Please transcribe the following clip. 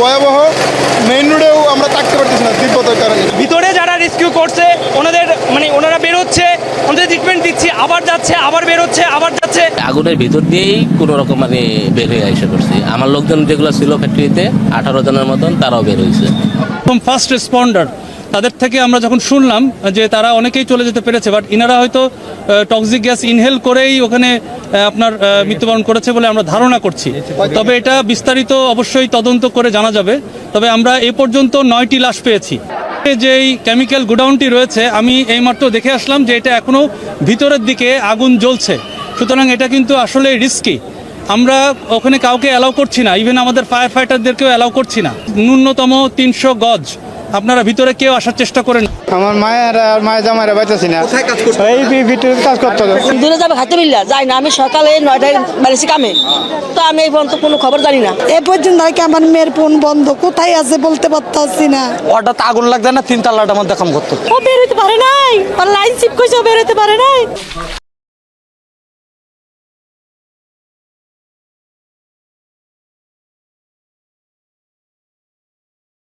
ভয়াবহ। মেইন রোডেও আমরা থাকতে পারতেছি না তীব্রতার কারণে। ভিতরে যারা রেস্কিউ করছে ওনারা বেরোচ্ছে, ওনাদের ট্রিটমেন্ট দিচ্ছি, আবার যাচ্ছে, আবার বেরোচ্ছে, আবার যাচ্ছে। আগুনের ভিতর দিয়েই কোনো রকম বের হয়ে এসে করছি। আমার লোকজন যেগুলো ছিল ফ্যাক্টরিতে 18 জনের মতন, তারাও বের হয়েছে। ফার্স্ট রেসপন্ডার তাদের থেকে আমরা যখন শুনলাম যে তারা অনেকেই চলে যেতে পেরেছে, বাট ইনারা হয়তো টক্সিক গ্যাস ইনহেল করেই ওখানে আপনার মৃত্যুবরণ করেছে বলে আমরা ধারণা করছি। তবে এটা বিস্তারিত অবশ্যই তদন্ত করে জানা যাবে। তবে আমরা এ পর্যন্ত 9টি লাশ পেয়েছি। যেই কেমিক্যাল গোডাউনটি রয়েছে, আমি এইমাত্র দেখে আসলাম যে এটা এখনও ভিতরের দিকে আগুন জ্বলছে। সুতরাং এটা কিন্তু আসলে রিস্কি। আমরা ওখানে কাউকে অ্যালাউ করছি না, ইভেন আমাদের ফায়ার ফাইটারদেরকেও অ্যালাউ করছি না। ন্যূনতম 300 গজ আপনারা ভিতরে কেউ আসার চেষ্টা করেন। আমার মায়ের আর মায়ের জামাইরা বাঁচাছি না, এই ভিতরে কাজ করতে হবে। দূরে যাবে খাইতে মিললা যাই না। আমি সকালে 9টায় বেরিয়েছি কামে, তো আমি এই পর্যন্ত কোনো খবর জানি না। এ পর্যন্ত আর কি আমার মেয়ের ফোন বন্ধ, কোথায় আছে বলতে পারতাছি না। হঠাৎ আগুন লাগছে না, 3 তলাটার মধ্যে কাম করতো। ও বেরোতে পারে নাই, লাইন চিপ কইছে, ও বেরোতে পারে নাই।